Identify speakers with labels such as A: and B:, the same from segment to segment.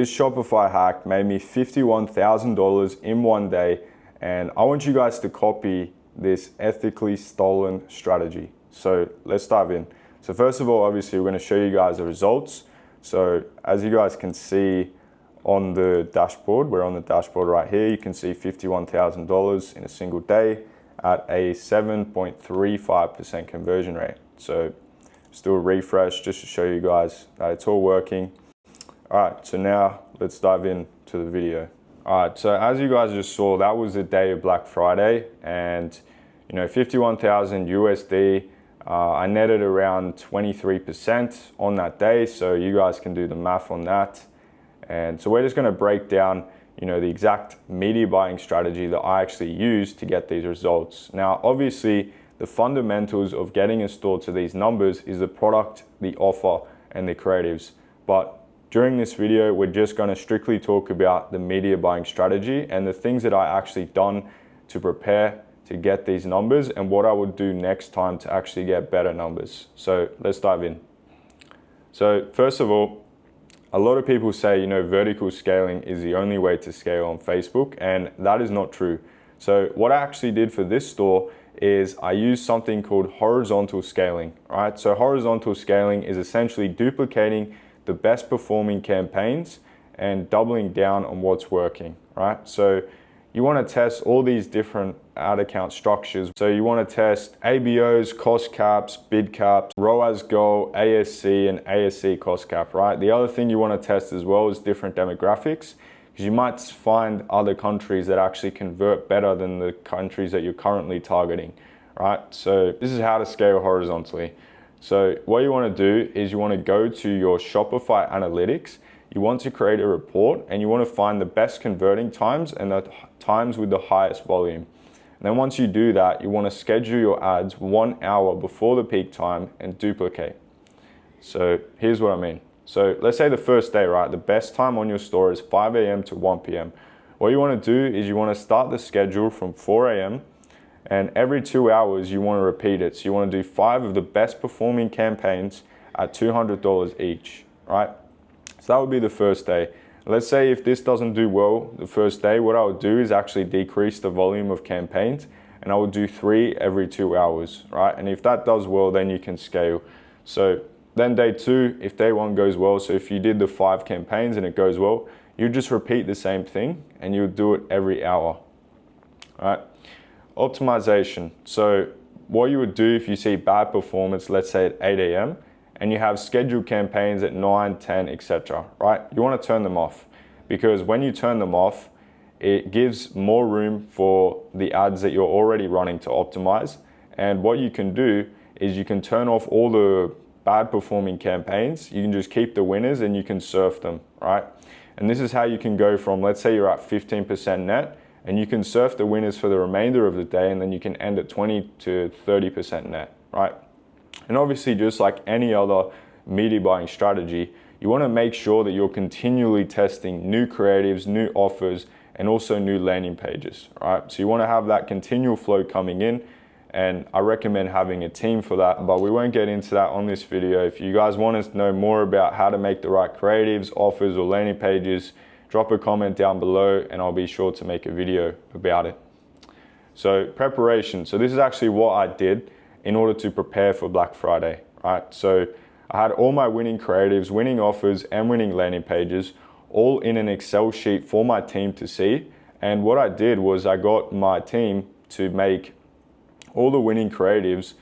A: This Shopify hack made me $51,000 in one day, and I want you guys to copy this ethically stolen strategy. So let's dive in. So first of all, obviously we're going to show you guys the results. So as you guys can see on the dashboard, we're on the dashboard right here, you can see $51,000 in a single day at a 7.35% conversion rate. So just do a refresh just to show you guys that it's all working. All right, so now let's dive into the video. All right, so as you guys just saw, that was the day of Black Friday, and 51,000 USD. I netted around 23% on that day, so you guys can do the math on that. And so we're just going to break down, the exact media buying strategy that I actually use to get these results. Now, obviously, the fundamentals of getting a store to these numbers is the product, the offer, and the creatives. But during this video, we're just going to strictly talk about the media buying strategy and the things that I actually done to prepare to get these numbers and what I would do next time to actually get better numbers. So let's dive in. So first of all, a lot of people say, vertical scaling is the only way to scale on Facebook, and that is not true. So what I actually did for this store is I used something called horizontal scaling, right? So horizontal scaling is essentially duplicating the best performing campaigns and doubling down on what's working, right? So you want to test all these different ad account structures. So you want to test ABOs, cost caps, bid caps, ROAS goal, ASC, and ASC cost cap, right? The other thing you want to test as well is different demographics, because you might find other countries that actually convert better than the countries that you're currently targeting, right? So this is how to scale horizontally. So what you want to do is you want to go to your Shopify analytics, you want to create a report, and you want to find the best converting times and the times with the highest volume. And then once you do that, you want to schedule your ads 1 hour before the peak time and duplicate. So here's what I mean. So let's say the first day, right? The best time on your store is 5 a.m. to 1 p.m. What you want to do is you want to start the schedule from 4 a.m. and every 2 hours you want to repeat it. So you want to do 5 of the best performing campaigns at $200 each, right? So that would be the first day. Let's say if this doesn't do well the first day, what I would do is actually decrease the volume of campaigns, and I would do 3 every 2 hours, right? And if that does well, then you can scale. So then day 2, if day 1 goes well, so if you did the 5 campaigns and it goes well, you just repeat the same thing and you would do it every hour, right? Optimization. So what you would do if you see bad performance, let's say at 8 a.m., and you have scheduled campaigns at 9, 10, etc., right? You want to turn them off, because when you turn them off, it gives more room for the ads that you're already running to optimize. And what you can do is you can turn off all the bad performing campaigns. You can just keep the winners and you can surf them, right? And this is how you can go from, let's say you're at 15% net, and you can surf the winners for the remainder of the day, and then you can end at 20 to 30% net, right? And obviously, just like any other media buying strategy, you want to make sure that you're continually testing new creatives, new offers, and also new landing pages, right? So you want to have that continual flow coming in, and I recommend having a team for that, but we won't get into that on this video. If you guys want to know more about how to make the right creatives, offers, or landing pages, drop a comment down below and I'll be sure to make a video about it. So preparation. So this is actually what I did in order to prepare for Black Friday, right? So I had all my winning creatives, winning offers, and winning landing pages all in an Excel sheet for my team to see. And what I did was I got my team to make all the winning creatives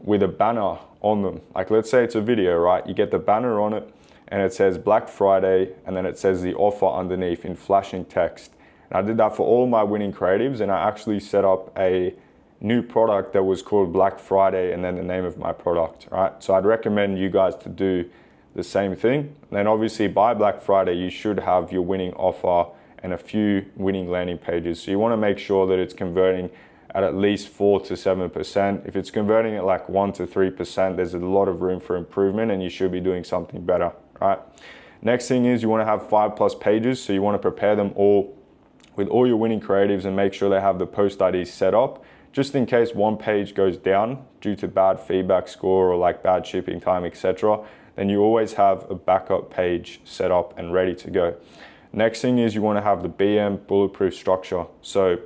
A: with a banner on them. Like, let's say it's a video, right? You get the banner on it and it says Black Friday, and then it says the offer underneath in flashing text. And I did that for all my winning creatives, and I actually set up a new product that was called Black Friday and then the name of my product, right? So I'd recommend you guys to do the same thing. And then obviously by Black Friday, you should have your winning offer and a few winning landing pages. So you want to make sure that it's converting at least 4 to 7%. If it's converting at like 1 to 3%, there's a lot of room for improvement and you should be doing something better, right? Next thing is you want to have 5+ pages. So you want to prepare them all with all your winning creatives and make sure they have the post IDs set up, just in case one page goes down due to bad feedback score or like bad shipping time, etc. then you always have a backup page set up and ready to go. Next thing is you want to have the BM bulletproof structure. So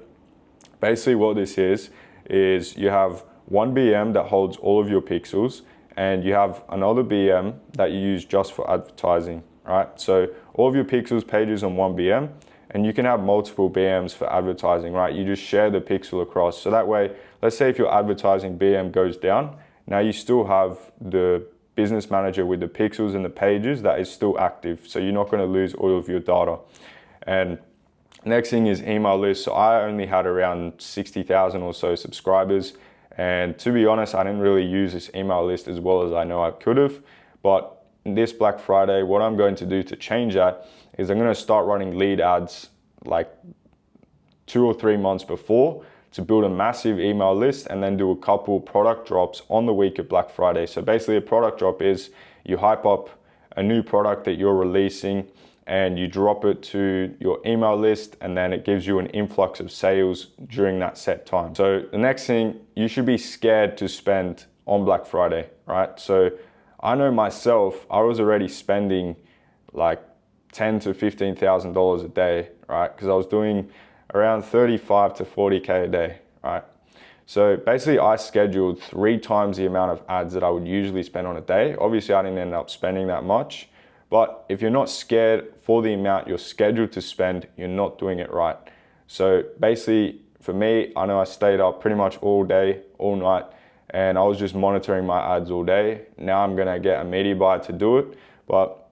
A: basically what this is you have one BM that holds all of your pixels, and you have another BM that you use just for advertising, right? So all of your pixels pages on one BM, and you can have multiple BMs for advertising, right? You just share the pixel across. So that way, let's say if your advertising BM goes down, now you still have the business manager with the pixels and the pages that is still active. So you're not gonna lose all of your data. And next thing is email list. So I only had around 60,000 or so subscribers. And to be honest, I didn't really use this email list as well as I know I could have. But this Black Friday, what I'm going to do to change that is I'm gonna start running lead ads like 2 or 3 months before to build a massive email list, and then do a couple product drops on the week of Black Friday. So basically a product drop is you hype up a new product that you're releasing and you drop it to your email list, and then it gives you an influx of sales during that set time. So the next thing, you should be scared to spend on Black Friday, right? So I know myself, I was already spending like $10,000 to $15,000 a day, right? Because I was doing around 35 to 40K a day, right? So basically I scheduled 3 times the amount of ads that I would usually spend on a day. Obviously I didn't end up spending that much, but if you're not scared for the amount you're scheduled to spend, you're not doing it right. So basically for me, I know I stayed up pretty much all day, all night, and I was just monitoring my ads all day. Now I'm gonna get a media buyer to do it, but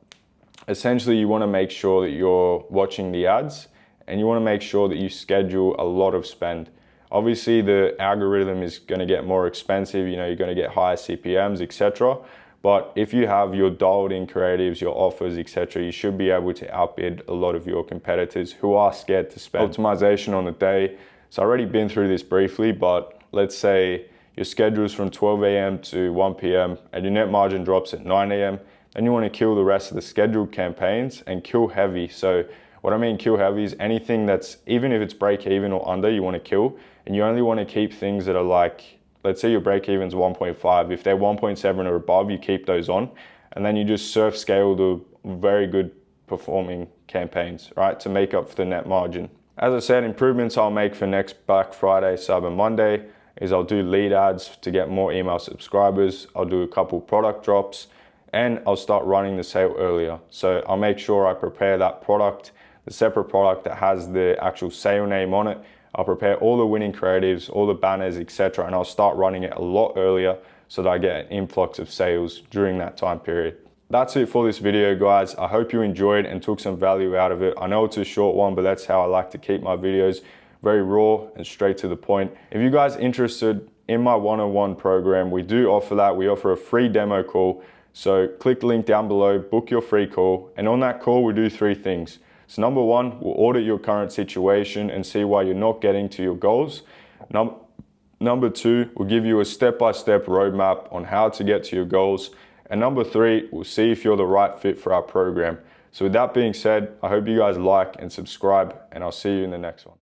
A: essentially you wanna make sure that you're watching the ads, and you want to make sure that you schedule a lot of spend. Obviously the algorithm is going to get more expensive, you know, you're going to get higher CPMs, etc. But if you have your dialed in creatives, your offers, etc., you should be able to outbid a lot of your competitors who are scared to spend. Optimization on the day. So I've already been through this briefly, but let's say your schedule is from 12 a.m. to 1 p.m. and your net margin drops at 9 a.m. Then you want to kill the rest of the scheduled campaigns and kill heavy. So what I mean kill heavy is anything that's, even if it's break even or under, you want to kill, and you only want to keep things that are like, let's say your break even's 1.5. If they're 1.7 or above, you keep those on, and then you just surf scale the very good performing campaigns, right, to make up for the net margin. As I said, improvements I'll make for next Black Friday, Cyber Monday is I'll do lead ads to get more email subscribers. I'll do a couple product drops, and I'll start running the sale earlier. So I'll make sure I prepare that product, the separate product that has the actual sale name on it. I'll prepare all the winning creatives, all the banners, etc., and I'll start running it a lot earlier so that I get an influx of sales during that time period. That's it for this video, guys. I hope you enjoyed and took some value out of it. I know it's a short one, but that's how I like to keep my videos, very raw and straight to the point. If you guys are interested in my one-on-one program, we do offer that. We offer a free demo call. So click the link down below, book your free call, and on that call we do 3 things. So number 1, we'll audit your current situation and see why you're not getting to your goals. Number 2, we'll give you a step-by-step roadmap on how to get to your goals. And number 3, we'll see if you're the right fit for our program. So with that being said, I hope you guys like and subscribe, and I'll see you in the next one.